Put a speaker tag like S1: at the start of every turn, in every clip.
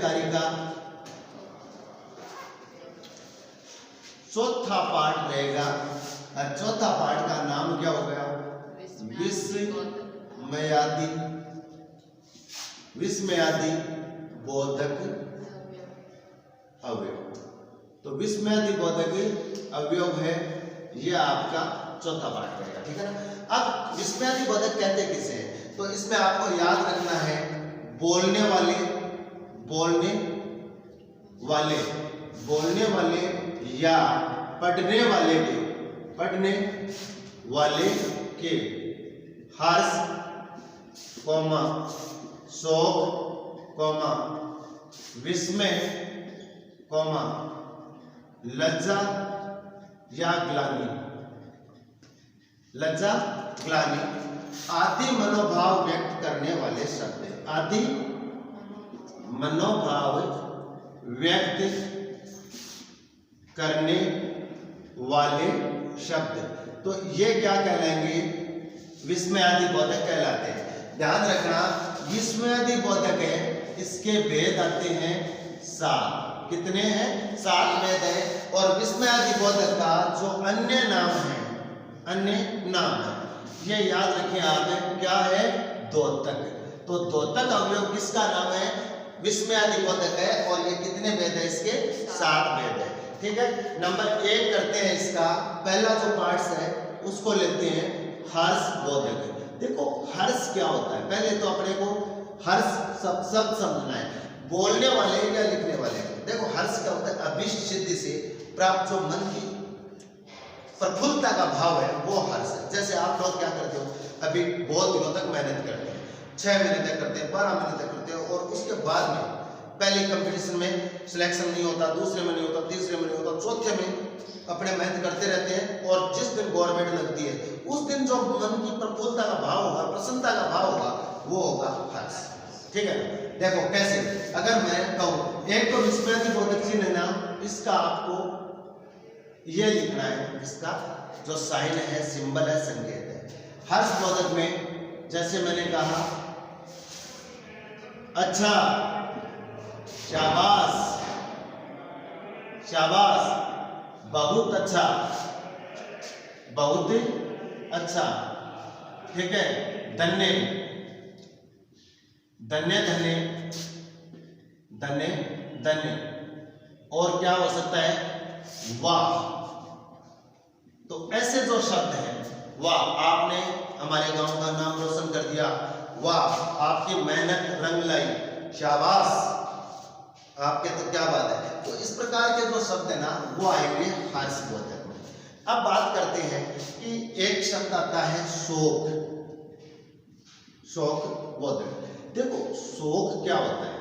S1: अधिकारी का चौथा पार्ट रहेगा, और चौथा पार्ट का नाम क्या हो गया? विस्मयादि, विस्मयादि बोधक अवयव। तो विस्मयादि बोधक अवयव है, ये आपका चौथा पार्ट रहेगा, ठीक है ना। अब विस्मयादि बोधक कहते किसे हैं? तो इसमें आपको याद रखना है बोलने वाले, बोलने वाले, बोलने वाले या पढ़ने वाले के, पढ़ने वाले के हर्ष, कोमा शोक, कोमा विस्मय, कोमा लज्जा या ग्लानि, लज्जा ग्लानि आदि मनोभाव व्यक्त करने वाले शब्द हैं। आदि मनोभाव व्यक्त करने वाले शब्द, तो ये क्या कहलाएंगे? विस्मयादि बोधक कहलाते हैं। ध्यान रखना, विस्मयादि बोधक है, इसके भेद आते हैं 7। कितने हैं? 7 भेद है। और विस्मयादि बोधक का जो अन्य नाम है, अन्य नाम है, ये याद रखें आप, क्या है? द्योतक। तो द्योतक अवयव किसका नाम है? विस्मयादि बोधक है। और ये कितने भेद है इसके? 7 भेद है, ठीक है। नंबर 1 करते हैं इसका, पहला जो पार्ट्स है उसको लेते हैं हर्ष बोधक। देखो हर्ष क्या होता है, पहले तो अपने को हर्ष शब्द समझना है, बोलने वाले या लिखने वाले। देखो हर्ष क्या होता है? अभीष्ट सिद्धि से प्राप्त जो मन की प्रफुल्लता का भाव है, वो हर्ष है। जैसे आप लोग क्या करते हो, अभी बहुत दिनों तक मेहनत करते हैं, 6 महीने तक करते हैं, 12 महीने तक करते हो, और उसके बाद में पहले कंपटीशन में सिलेक्शन नहीं होता, दूसरे में नहीं होता, तीसरे में नहीं होता, चौथे में अपने मेहनत करते रहते हैं, और जिस दिन गवर्नमेंट लगती है उस दिन जो मन की प्रफुल्लता का भाव होगा, प्रसन्नता का भाव होगा, वो होगा हर्ष, ठीक है। देखो कैसे, अगर मैं कहूं एक तो विस्मयादि बोधक चिन्ह है ना, इसका आपको ये लिखना है, इसका जो साइन है, सिंबल है, संकेत है। हर्ष बोधक में जैसे मैंने कहा अच्छा, शाबाश, शाबाश, बहुत अच्छा, बहुत अच्छा, ठीक है। धन्य, धन्य, धन्य, धन्य, धन्य। और क्या हो सकता है? वाह। तो ऐसे जो शब्द हैं, वाह, आपने हमारे गांव का नाम रोशन कर दिया, वाह, आपकी मेहनत रंग लाई, शाबाश, आपके तो क्या बात है। तो इस प्रकार के जो शब्द है ना, वो आएंगे हर्ष बोधक में। अब बात करते हैं कि एक शब्द आता है शोक, शोक बोधक। देखो शोक क्या होता है?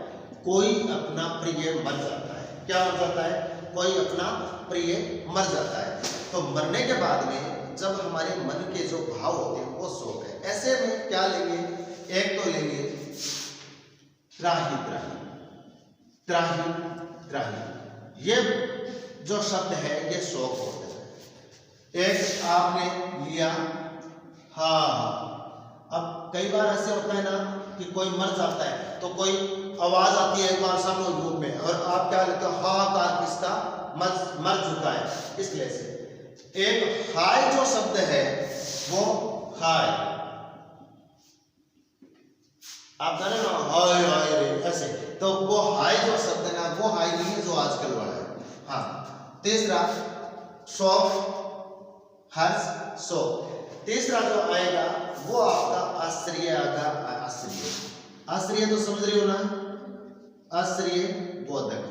S1: कोई अपना प्रिय मर जाता है, क्या मर जाता है? कोई अपना प्रिय मर जाता है। तो मरने के बाद में जब हमारे मन के जो भाव होते हैं वो शोक है। ऐसे में क्या लेंगे? एक तो लेंगे त्राही, त्राही, त्राही, त्राही, ये जो शब्द है ये शोक होता है। एक आपने लिया हाँ। अब कई बार ऐसे होता है ना कि कोई मर जाता है तो कोई आवाज आती है एक बार सामने रूप में, और आप क्या लेते हो? हाँ का किसका? मर चुका है, इसलिए से एक हाय जो शब्द है वो हाय, आप जाने ना, हाय हाय रे ऐसे, तो वो हाय जो शब्द है ना, वो हाय नहीं जो आजकल वाला है। हाँ, तीसरा शोक, हर्ष, शोक। तीसरा जो आएगा वो आपका आश्रय आएगा। आश्रय, आश्रय तो समझ रही हो ना, आश्रय बोधक।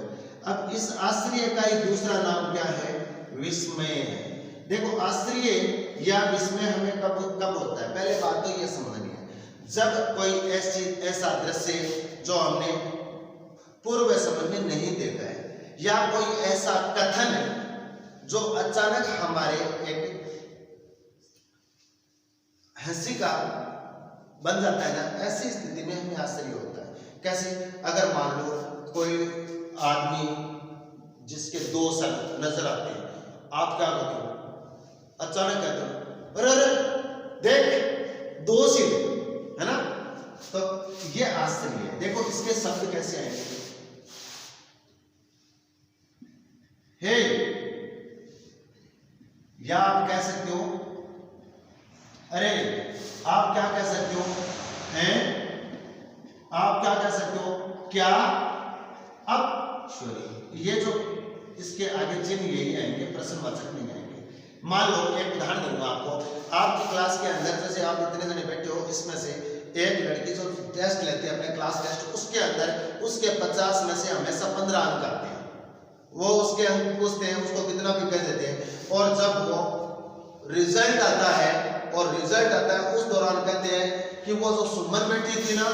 S1: अब इस आश्रय का ही दूसरा नाम क्या है? विस्मय है। देखो आश्रय या विस्मय हमें कब कब होता है? पहले बात तो ये समझनी है, जब कोई ऐसा दृश्य जो हमने पूर्व समय में नहीं देखा है, या कोई ऐसा कथन जो अचानक हमारे एक हंसी का बन जाता है ना, ऐसी स्थिति में हमें आश्चर्य होता है। कैसे? अगर मान लो कोई आदमी जिसके 2 सर नजर आते हैं, आप क्या करते हो? अचानक कहते हो अरे अरे देख 2 सिर है ना, तो ये आश्चर्य है। देखो इसके शब्द कैसे आएंगे? हे, या आप कह सकते हो अरे, आप क्या कह सकते हो हैं, आप क्या कह सकते हो क्या, अब सॉरी ये जो इसके आगे चिन्ह यही आएंगे, प्रश्नवाचक नहीं आएंगे। मान लो एक उदाहरण दूंगा आपको, आपकी क्लास के अंदर जैसे आप इतने जने बैठे हो, इसमें से एक लड़की जो टेस्ट लेते हैं अपने क्लास टेस्ट, उसके अंदर उसके 50 में से हमेशा 15 अंक आते हैं। वो उसके अंक पूछते हैं, उसको कितना भी कह देते हैं, और जब वो रिजल्ट आता है उस दौरान कहते हैं कि वो जो सुमन बैठी थी ना,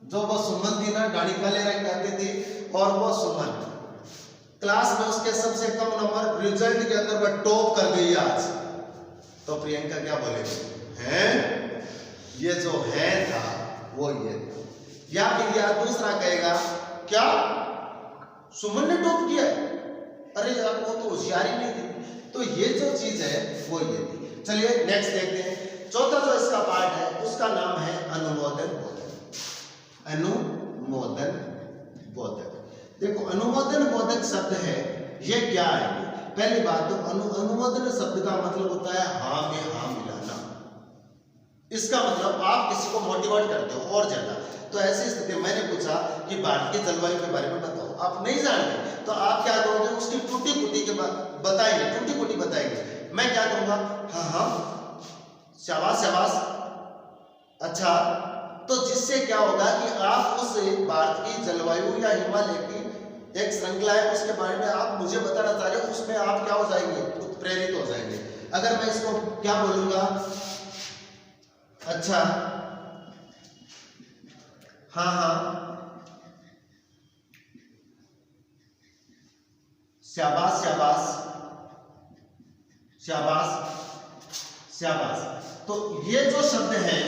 S1: जो वो सुमन थी ना, गाड़ी का ले रही कहती थी, और वो सुमन क्लास में उसके सबसे कम नंबर, रिजल्ट के अंदर वह टॉप कर गई आज। तो प्रियंका क्या बोलेगी, हैं ये जो है था वो ये था। या फिर या दूसरा कहेगा क्या सुमन ने टॉप किया, अरे यार वो तो होशियारी नहीं थी। तो ये जो चीज है वो ये थी। चलिए नेक्स्ट देखते हैं। चौथा जो इसका पार्ट है उसका नाम है अनुमोदन बोधक। अनुमोदन बोधक, देखो अनुमोदन बोधक शब्द है, ये क्या है? पहली बात तो अनुमोदन शब्द का मतलब होता है हाँ में हाँ मिलाना। इसका मतलब आप किसी को मोटिवेट करते हो और ज्यादा। तो ऐसी स्थिति मैंने पूछा कि भारत की जलवायु के बारे में बताओ, आप नहीं जानते तो आप क्या करोगे, उसकी टूटी फूटी के बताएंगे, टूटी फूटी बताएंगे। मैं क्या करूंगा, हाँ हाँ शाबाश शाबाश, अच्छा। तो जिससे क्या होगा कि आप उस भारत की जलवायु या हिमालय की एक श्रृंखला है उसके बारे में आप मुझे बताना चाह रहे हो, उसमें आप क्या हो जाएंगे, उत्प्रेरित हो जाएंगे। अगर मैं इसको क्या बोलूंगा, अच्छा हाँ हाँ शाबाश शाबाश शाबाश शाबाश। तो ये जो शब्द हैं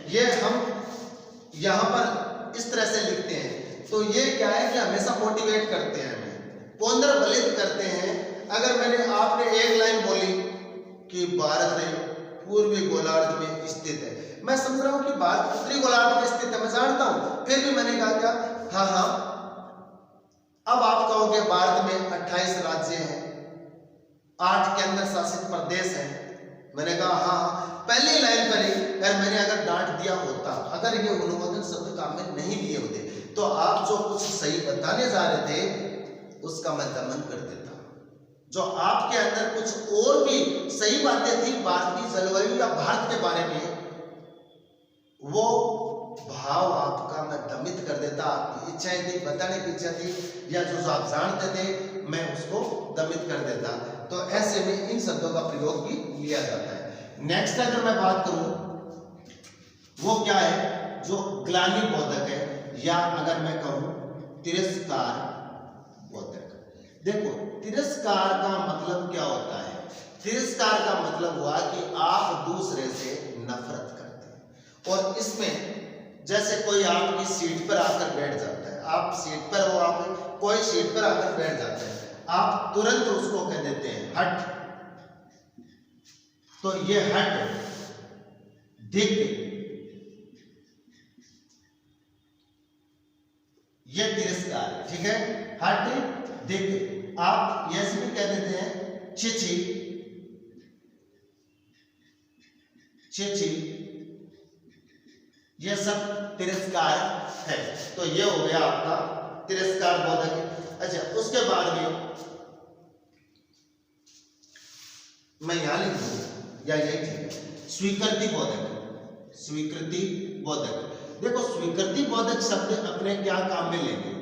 S1: ये हम यहां पर इस तरह से लिखते हैं। तो ये क्या है कि हमेशा मोटिवेट करते हैं, हमें पुनर्बलित करते हैं। अगर मैंने आपने एक लाइन बोली कि भारत पूर्वी गोलार्ध में स्थित है, मैं समझ रहा हूं कि भारत उत्तरी गोलार्ध में स्थित है, मैं जानता हूं, फिर भी मैंने कहा क्या, हाँ हाँ। अब आप कहोगे भारत में 28 राज्य हैं, 8 केंद्र शासित प्रदेश हैं। मैंने कहा हाँ। पहली लाइन पर ही मैंने अगर डांट दिया होता, अगर ये अनुमोदन शब्द काम में नहीं दिए होते, तो आप जो कुछ सही बताने जा रहे थे उसका मैं दमन कर देता। जो आपके अंदर कुछ और भी सही बातें थी भारत की जलवायु या भारत के बारे में, वो भाव आपका मैं दमित कर देता। आपकी इच्छाएं थी, बताने की इच्छा थी, या जो आप जानते थे मैं उसको दमित कर देता। तो ऐसे में इन शब्दों का प्रयोग भी लिया जाता है। नेक्स्ट अगर मैं बात करूं वो क्या है, जो ग्लानि बोधक है, या अगर मैं कहूं तिरस्कार बोधक। देखो तिरस्कार का मतलब क्या होता है, तिरस्कार का मतलब हुआ कि आप दूसरे से नफरत करते हैं। और इसमें जैसे कोई आपकी सीट पर आकर बैठ जाता है, आप सीट पर हो, आप कोई सीट पर आकर बैठ जाता है, आप तुरंत उसको कह देते हैं हट। तो ये हट, दिख, ये तिरस्कार, ठीक है, हट दिख। आप ऐसे भी कह देते हैं छिछी छिछी, ये सब तिरस्कार है। तो ये हो गया आपका तिरस्कार बोधक। अच्छा उसके बाद में मैं यहां लिख दूंगा या यही ठीक है, स्वीकृति बोधक। स्वीकृति बोधक, देखो स्वीकृति बोधक शब्द अपने क्या काम में लेंगे।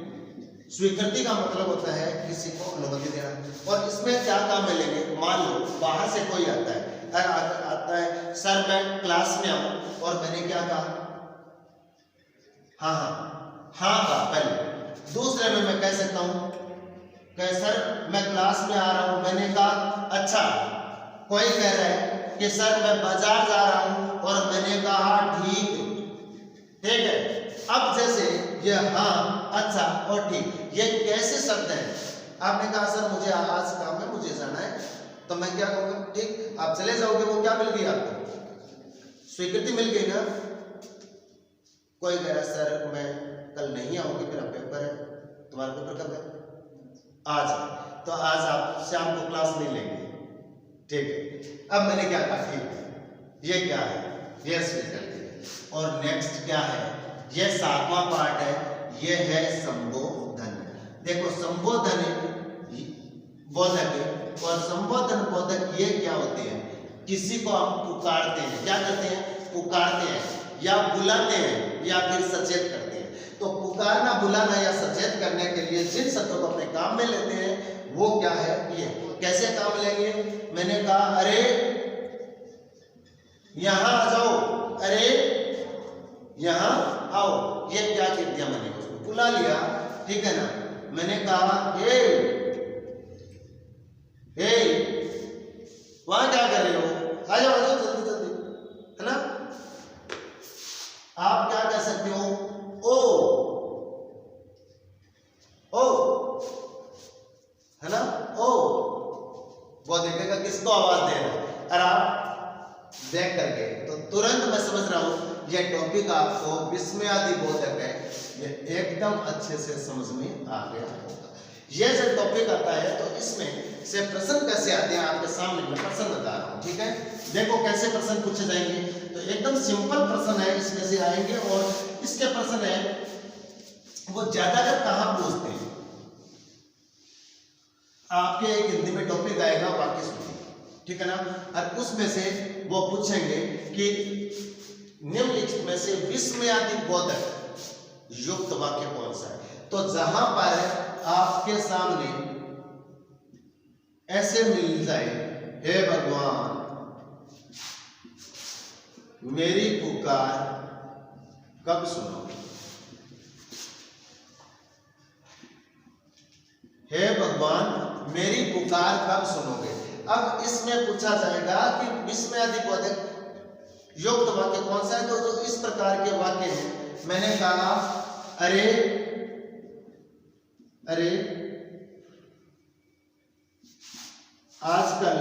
S1: स्वीकृति का मतलब होता है किसी को अनुमति देना, और इसमें क्या काम में लेंगे। मान लो बाहर से कोई आता है, आता है सर मैं क्लास में आऊं, और मैंने क्या कहा, हाँ हाँ हाँ कहा पहले। दूसरे में मैं कह सकता हूं कि सर मैं क्लास में आ रहा हूं, मैंने कहा अच्छा। कोई कह रहा है कि सर मैं बाजार जा रहा हूं, और मैंने कहा ठीक, ठीक है। अब जैसे ये हाँ, अच्छा और ठीक, ये कैसे शब्द हैं। आपने कहा सर मुझे आज काम है, मुझे जाना है, तो मैं क्या कहूँगा ठीक, आप चले जाओगे। वो क्या मिल गई आपको, स्वीकृति मिल गई ना। कोई कह रहा है सर मैं कल नहीं आऊंगी, मेरा पेपर है। तुम्हारा पेपर कब है, आज, तो आज आप शाम को क्लास नहीं लेंगे, ठीक है। अब मैंने क्या कहा, ठीक है, ये क्या है, ये स्विच करके। और नेक्स्ट क्या है, ये 7वां पार्ट है, ये है संबोधन। देखो संबोधन बोधक और संबोधन बोधक ये क्या होते हैं, किसी को हम पुकारते हैं, क्या करते हैं, पुकारते हैं या बुलाते हैं या फिर सचेत करते हैं। तो पुकारना, बुलाना या सचेत करने के लिए जिन शब्दों को अपने काम में लेते हैं वो क्या है, ये कैसे काम लेंगे। मैंने कहा अरे यहां आ जाओ, अरे यहां आओ, ये क्या कह दिया, मैंने उसको बुला लिया, ठीक है ना। मैंने कहा ए वहां क्या कर रहे हो, आ जाओ जल्दी जल्दी, है ना। आप क्या कह सकते हो, ओ है ना, ओ वो देखेगा किसको आवाज दे रहा है। और आप देख करके तो तुरंत मैं समझ रहा हूं ये टॉपिक आपको विस्मयादि बोधक है, ये एकदम अच्छे से समझ में आ गया होगा। ये जब टॉपिक आता है तो इसमें से प्रश्न कैसे आते हैं आपके सामने मैं प्रश्न बता रहा हूं, ठीक है। देखो कैसे प्रश्न पूछे जाएंगे, तो एकदम सिंपल प्रश्न है, इसमें से आएंगे। और इसके प्रश्न है वो ज्यादातर कहां पूछते हैं, आपके एक हिंदी में टॉपिक आएगा वाक्य सूची, ठीक है ना। और उसमें से वो पूछेंगे कि निम्नलिखित में से विस्मयादि बोधक युक्त वाक्य कौन सा है। तो जहां पर आपके सामने ऐसे मिल जाए, हे भगवान मेरी पुकार कब सुनोगे, हे भगवान मेरी पुकार कब सुनोगे। अब इसमें पूछा जाएगा कि विस्मयादि बोधक युक्त वाक्य कौन सा है। तो जो इस प्रकार के वाक्य हैं, मैंने कहा अरे अरे आजकल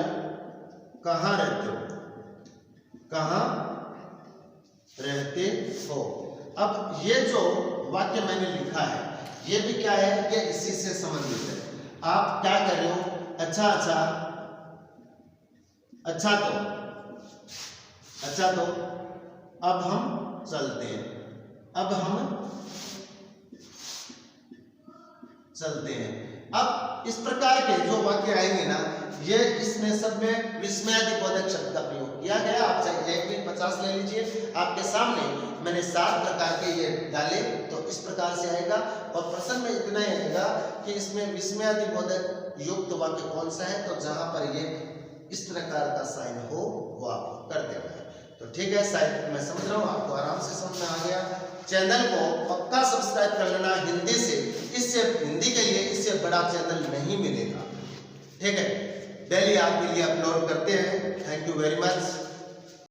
S1: कहां रहते हो, कहां रहते हो। अब ये जो वाक्य मैंने लिखा है ये भी क्या है, ये इसी से संबंधित है। आप क्या कर रहे हो, अच्छा तो अब हम चलते हैं, अब इस प्रकार के जो वाक्य आएंगे ना, ये इसमें सब में विस्मयादि बोधक शब्द का प्रयोग किया गया। आप चाहे 1 मिनट 50 ले लीजिए, आपके सामने मैंने 7 प्रकार के ये डाले, तो इस प्रकार से आएगा। और प्रश्न में इतना ही आएगा कि इसमें विस्मयादि बोधक युक्त वाक्य कौन सा है, तो जहां पर ये इस प्रकार का साइन हो वो आप कर देना है। तो ठीक है, शायद मैं समझ रहा हूँ आपको आराम से समझ में आ गया। चैनल को पक्का सब्सक्राइब कर लेना हिंदी से, इससे हिंदी के लिए इससे बड़ा चैनल नहीं मिलेगा, ठीक है। डेली आपके लिए अपलोड करते हैं। Thank you very much.